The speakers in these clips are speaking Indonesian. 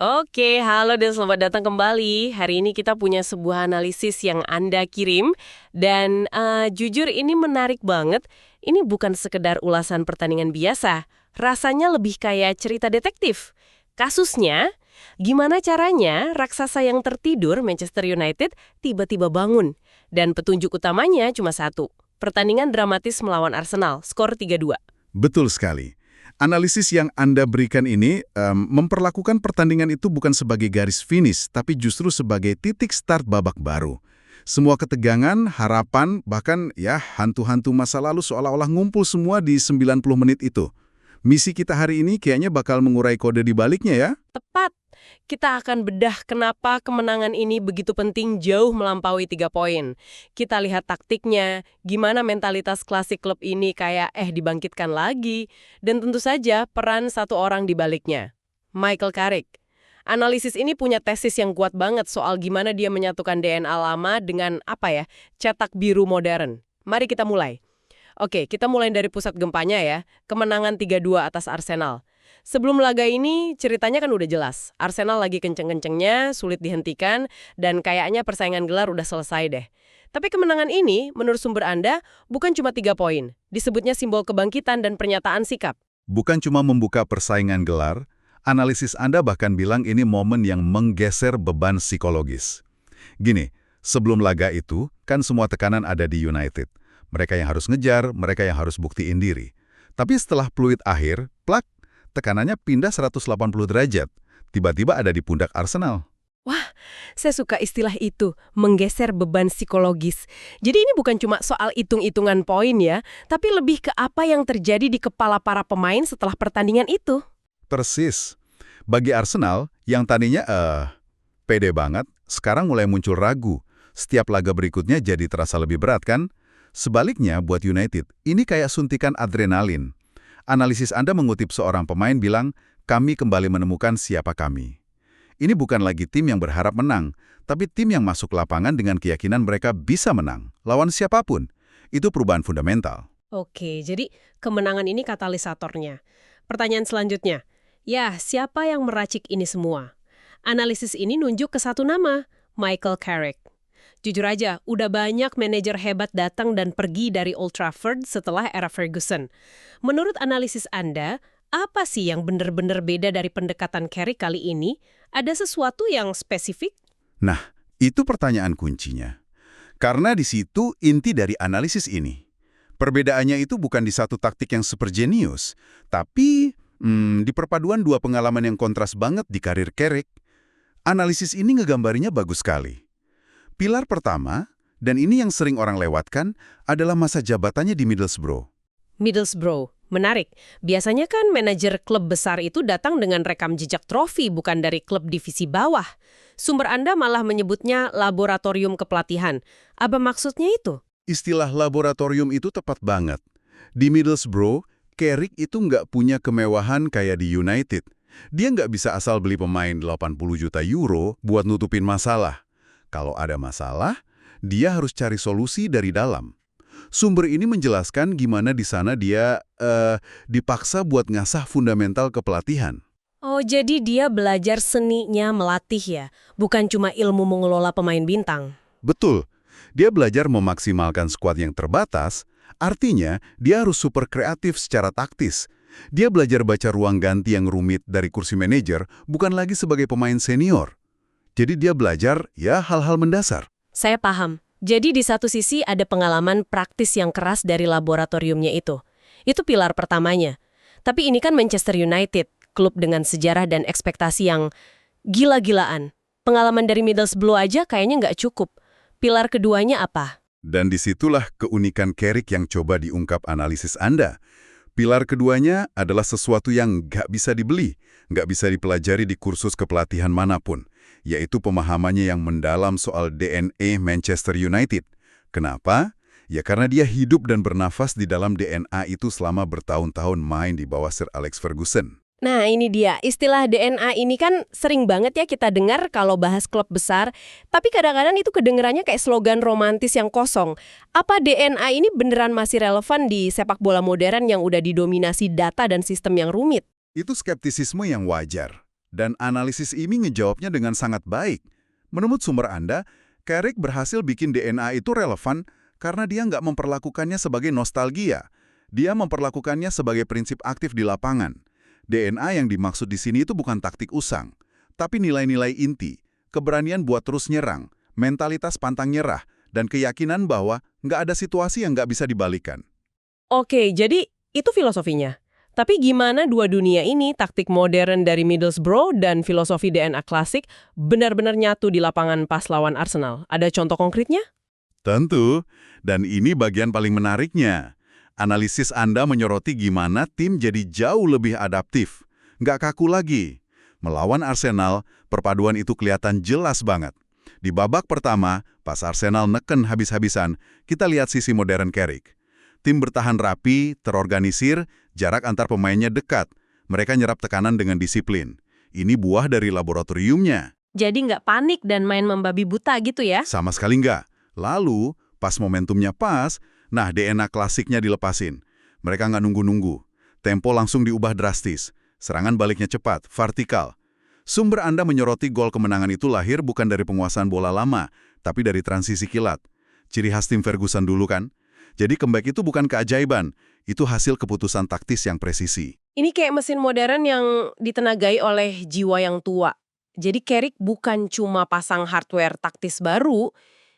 Oke, halo dan selamat datang kembali. Hari ini kita punya sebuah analisis yang Anda kirim dan jujur ini menarik banget. Ini bukan sekedar ulasan pertandingan biasa, rasanya lebih kayak cerita detektif. Kasusnya, gimana caranya raksasa yang tertidur Manchester United tiba-tiba bangun? Dan petunjuk utamanya cuma satu, pertandingan dramatis melawan Arsenal, skor 3-2. Betul sekali. Analisis yang Anda berikan ini memperlakukan pertandingan itu bukan sebagai garis finish, tapi justru sebagai titik start babak baru. Semua ketegangan, harapan, bahkan ya hantu-hantu masa lalu seolah-olah ngumpul semua di 90 menit itu. Misi kita hari ini kayaknya bakal mengurai kode di baliknya ya. Tepat. Kita akan bedah kenapa kemenangan ini begitu penting jauh melampaui 3 poin. Kita lihat taktiknya, gimana mentalitas klasik klub ini kayak dibangkitkan lagi, dan tentu saja peran satu orang di baliknya, Michael Carrick. Analisis ini punya tesis yang kuat banget soal gimana dia menyatukan DNA lama dengan cetak biru modern. Mari kita mulai. Oke, kita mulai dari pusat gempanya ya, kemenangan 3-2 atas Arsenal. Sebelum laga ini, ceritanya kan udah jelas. Arsenal lagi kenceng-kencengnya, sulit dihentikan, dan kayaknya persaingan gelar udah selesai deh. Tapi kemenangan ini, menurut sumber Anda, bukan cuma 3 poin. Disebutnya simbol kebangkitan dan pernyataan sikap. Bukan cuma membuka persaingan gelar, analisis Anda bahkan bilang ini momen yang menggeser beban psikologis. Gini, sebelum laga itu, kan semua tekanan ada di United. Mereka yang harus ngejar, mereka yang harus buktiin diri. Tapi setelah peluit akhir, plak, tekanannya pindah 180 derajat. Tiba-tiba ada di pundak Arsenal. Wah, saya suka istilah itu, menggeser beban psikologis. Jadi ini bukan cuma soal hitung-hitungan poin ya, tapi lebih ke apa yang terjadi di kepala para pemain setelah pertandingan itu. Persis. Bagi Arsenal, yang tadinya pede banget, sekarang mulai muncul ragu. Setiap laga berikutnya jadi terasa lebih berat kan? Sebaliknya buat United, ini kayak suntikan adrenalin. Analisis Anda mengutip seorang pemain bilang, kami kembali menemukan siapa kami. Ini bukan lagi tim yang berharap menang, tapi tim yang masuk lapangan dengan keyakinan mereka bisa menang, lawan siapapun. Itu perubahan fundamental. Oke, jadi kemenangan ini katalisatornya. Pertanyaan selanjutnya, siapa yang meracik ini semua? Analisis ini nunjuk ke satu nama, Michael Carrick. Jujur aja, udah banyak manajer hebat datang dan pergi dari Old Trafford setelah era Ferguson. Menurut analisis Anda, apa sih yang benar-benar beda dari pendekatan Carrick kali ini? Ada sesuatu yang spesifik? Nah, itu pertanyaan kuncinya. Karena di situ inti dari analisis ini. Perbedaannya itu bukan di satu taktik yang super jenius, tapi di perpaduan dua pengalaman yang kontras banget di karir Carrick. Analisis ini ngegambarinya bagus sekali. Pilar pertama, dan ini yang sering orang lewatkan, adalah masa jabatannya di Middlesbrough. Middlesbrough, menarik. Biasanya kan manajer klub besar itu datang dengan rekam jejak trofi, bukan dari klub divisi bawah. Sumber Anda malah menyebutnya laboratorium kepelatihan. Apa maksudnya itu? Istilah laboratorium itu tepat banget. Di Middlesbrough, Carrick itu nggak punya kemewahan kayak di United. Dia nggak bisa asal beli pemain 80 juta euro buat nutupin masalah. Kalau ada masalah, dia harus cari solusi dari dalam. Sumber ini menjelaskan gimana di sana dia dipaksa buat ngasah fundamental kepelatihan. Oh, jadi dia belajar seninya melatih ya, bukan cuma ilmu mengelola pemain bintang. Betul. Dia belajar memaksimalkan skuad yang terbatas, artinya dia harus super kreatif secara taktis. Dia belajar baca ruang ganti yang rumit dari kursi manajer, bukan lagi sebagai pemain senior. Jadi dia belajar, hal-hal mendasar. Saya paham. Jadi di satu sisi ada pengalaman praktis yang keras dari laboratoriumnya itu. Itu pilar pertamanya. Tapi ini kan Manchester United, klub dengan sejarah dan ekspektasi yang gila-gilaan. Pengalaman dari Middlesbrough aja kayaknya nggak cukup. Pilar keduanya apa? Dan disitulah keunikan Carrick yang coba diungkap analisis Anda. Pilar keduanya adalah sesuatu yang nggak bisa dibeli, nggak bisa dipelajari di kursus kepelatihan manapun, yaitu pemahamannya yang mendalam soal DNA Manchester United. Kenapa? Ya karena dia hidup dan bernafas di dalam DNA itu selama bertahun-tahun main di bawah Sir Alex Ferguson. Nah ini dia, istilah DNA ini kan sering banget ya kita dengar kalau bahas klub besar, tapi kadang-kadang itu kedengerannya kayak slogan romantis yang kosong. Apa DNA ini beneran masih relevan di sepak bola modern yang udah didominasi data dan sistem yang rumit? Itu skeptisisme yang wajar. Dan analisis ini ngejawabnya dengan sangat baik. Menurut sumber Anda, Carrick berhasil bikin DNA itu relevan karena dia nggak memperlakukannya sebagai nostalgia. Dia memperlakukannya sebagai prinsip aktif di lapangan. DNA yang dimaksud di sini itu bukan taktik usang, tapi nilai-nilai inti, keberanian buat terus nyerang, mentalitas pantang nyerah, dan keyakinan bahwa nggak ada situasi yang nggak bisa dibalikan. Oke, jadi itu filosofinya. Tapi gimana dua dunia ini, taktik modern dari Middlesbrough dan filosofi DNA klasik, benar-benar nyatu di lapangan pas lawan Arsenal? Ada contoh konkretnya? Tentu, dan ini bagian paling menariknya. Analisis Anda menyoroti gimana tim jadi jauh lebih adaptif. Nggak kaku lagi. Melawan Arsenal, perpaduan itu kelihatan jelas banget. Di babak pertama, pas Arsenal neken habis-habisan, kita lihat sisi modern Carrick. Tim bertahan rapi, terorganisir, jarak antar pemainnya dekat. Mereka nyerap tekanan dengan disiplin. Ini buah dari laboratoriumnya. Jadi nggak panik dan main membabi buta gitu ya? Sama sekali nggak. Lalu, pas momentumnya pas, nah DNA klasiknya dilepasin. Mereka nggak nunggu-nunggu. Tempo langsung diubah drastis. Serangan baliknya cepat, vertikal. Sumber Anda menyoroti gol kemenangan itu lahir bukan dari penguasaan bola lama, tapi dari transisi kilat. Ciri khas tim Ferguson dulu kan? Jadi comeback itu bukan keajaiban, itu hasil keputusan taktis yang presisi. Ini kayak mesin modern yang ditenagai oleh jiwa yang tua. Jadi Carrick bukan cuma pasang hardware taktis baru,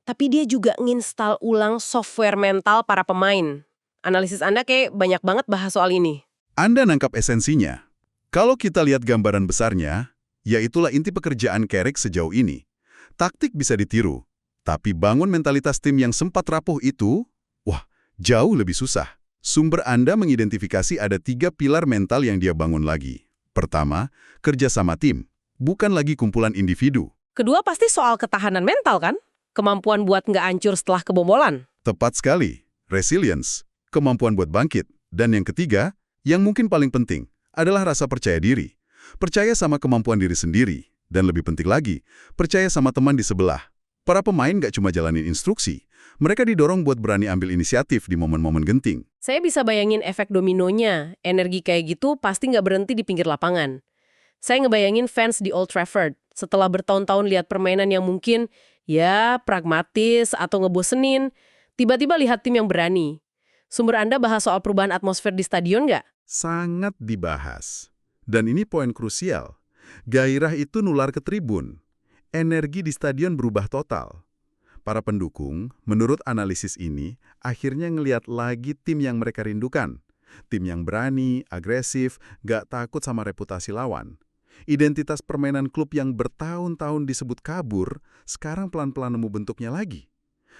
tapi dia juga nginstal ulang software mental para pemain. Analisis Anda kayak banyak banget bahas soal ini. Anda nangkap esensinya. Kalau kita lihat gambaran besarnya, ya itulah inti pekerjaan Carrick sejauh ini. Taktik bisa ditiru, tapi bangun mentalitas tim yang sempat rapuh itu, wah, jauh lebih susah. Sumber Anda mengidentifikasi ada 3 pilar mental yang dia bangun lagi. Pertama, kerjasama tim, bukan lagi kumpulan individu. Kedua pasti soal ketahanan mental kan? Kemampuan buat nggak hancur setelah kebobolan. Tepat sekali, resilience, kemampuan buat bangkit. Dan yang ketiga, yang mungkin paling penting, adalah rasa percaya diri. Percaya sama kemampuan diri sendiri. Dan lebih penting lagi, percaya sama teman di sebelah. Para pemain nggak cuma jalanin instruksi, mereka didorong buat berani ambil inisiatif di momen-momen genting. Saya bisa bayangin efek dominonya. Energi kayak gitu pasti nggak berhenti di pinggir lapangan. Saya ngebayangin fans di Old Trafford setelah bertahun-tahun lihat permainan yang mungkin ya pragmatis atau ngebosenin, tiba-tiba lihat tim yang berani. Sumber Anda bahas soal perubahan atmosfer di stadion nggak? Sangat dibahas. Dan ini poin krusial. Gairah itu nular ke tribun. Energi di stadion berubah total. Para pendukung, menurut analisis ini, akhirnya ngelihat lagi tim yang mereka rindukan. Tim yang berani, agresif, gak takut sama reputasi lawan. Identitas permainan klub yang bertahun-tahun disebut kabur, sekarang pelan-pelan nemu bentuknya lagi.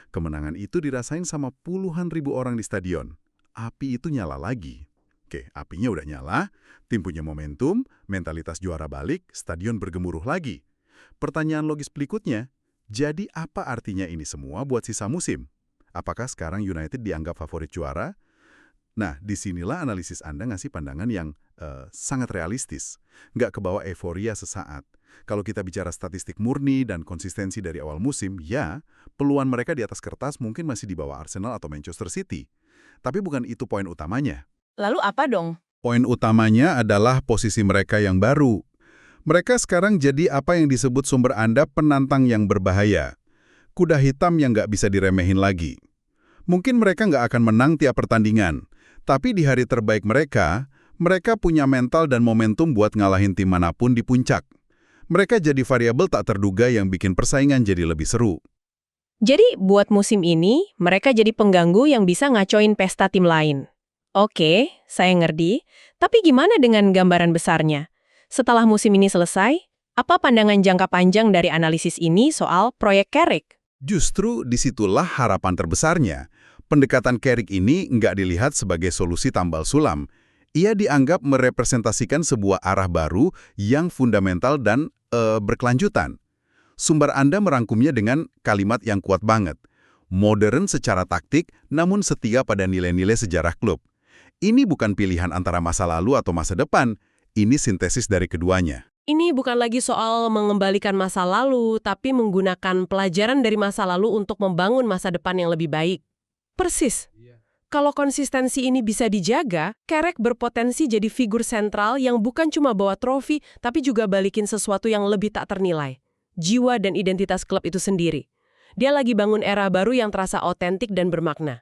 Kemenangan itu dirasain sama puluhan ribu orang di stadion. Api itu nyala lagi. Oke, apinya udah nyala, tim punya momentum, mentalitas juara balik, stadion bergemuruh lagi. Pertanyaan logis berikutnya, jadi apa artinya ini semua buat sisa musim? Apakah sekarang United dianggap favorit juara? Nah, disinilah analisis Anda ngasih pandangan yang sangat realistis. Nggak kebawa euforia sesaat. Kalau kita bicara statistik murni dan konsistensi dari awal musim, ya, peluang mereka di atas kertas mungkin masih di bawah Arsenal atau Manchester City. Tapi bukan itu poin utamanya. Lalu apa dong? Poin utamanya adalah posisi mereka yang baru. Mereka sekarang jadi apa yang disebut sumber Anda penantang yang berbahaya. Kuda hitam yang nggak bisa diremehin lagi. Mungkin mereka nggak akan menang tiap pertandingan, tapi di hari terbaik mereka punya mental dan momentum buat ngalahin tim manapun di puncak. Mereka jadi variabel tak terduga yang bikin persaingan jadi lebih seru. Jadi buat musim ini, mereka jadi pengganggu yang bisa ngacoin pesta tim lain. Oke, saya ngerti. Tapi gimana dengan gambaran besarnya? Setelah musim ini selesai, apa pandangan jangka panjang dari analisis ini soal proyek Carrick? Justru disitulah harapan terbesarnya. Pendekatan Carrick ini nggak dilihat sebagai solusi tambal sulam. Ia dianggap merepresentasikan sebuah arah baru yang fundamental dan berkelanjutan. Sumber Anda merangkumnya dengan kalimat yang kuat banget. Modern secara taktik, namun setia pada nilai-nilai sejarah klub. Ini bukan pilihan antara masa lalu atau masa depan, ini sintesis dari keduanya. Ini bukan lagi soal mengembalikan masa lalu, tapi menggunakan pelajaran dari masa lalu untuk membangun masa depan yang lebih baik. Persis. Kalau konsistensi ini bisa dijaga, Carrick berpotensi jadi figur sentral yang bukan cuma bawa trofi, tapi juga balikin sesuatu yang lebih tak ternilai. Jiwa dan identitas klub itu sendiri. Dia lagi bangun era baru yang terasa otentik dan bermakna.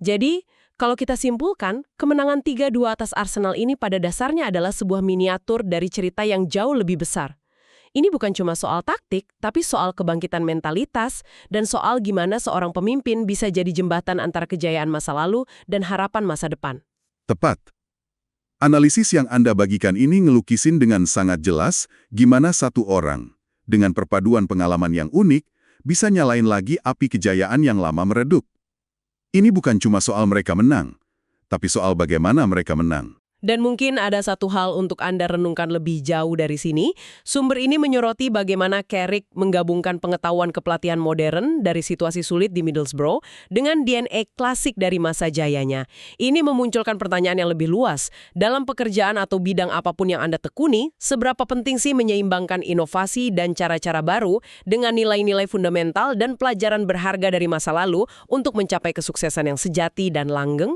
Jadi, kalau kita simpulkan, kemenangan 3-2 atas Arsenal ini pada dasarnya adalah sebuah miniatur dari cerita yang jauh lebih besar. Ini bukan cuma soal taktik, tapi soal kebangkitan mentalitas dan soal gimana seorang pemimpin bisa jadi jembatan antara kejayaan masa lalu dan harapan masa depan. Tepat. Analisis yang Anda bagikan ini ngelukisin dengan sangat jelas gimana satu orang, dengan perpaduan pengalaman yang unik, bisa nyalain lagi api kejayaan yang lama meredup. Ini bukan cuma soal mereka menang, tapi soal bagaimana mereka menang. Dan mungkin ada satu hal untuk Anda renungkan lebih jauh dari sini. Sumber ini menyoroti bagaimana Carrick menggabungkan pengetahuan kepelatihan modern dari situasi sulit di Middlesbrough dengan DNA klasik dari masa jayanya. Ini memunculkan pertanyaan yang lebih luas. Dalam pekerjaan atau bidang apapun yang Anda tekuni, seberapa penting sih menyeimbangkan inovasi dan cara-cara baru dengan nilai-nilai fundamental dan pelajaran berharga dari masa lalu untuk mencapai kesuksesan yang sejati dan langgeng?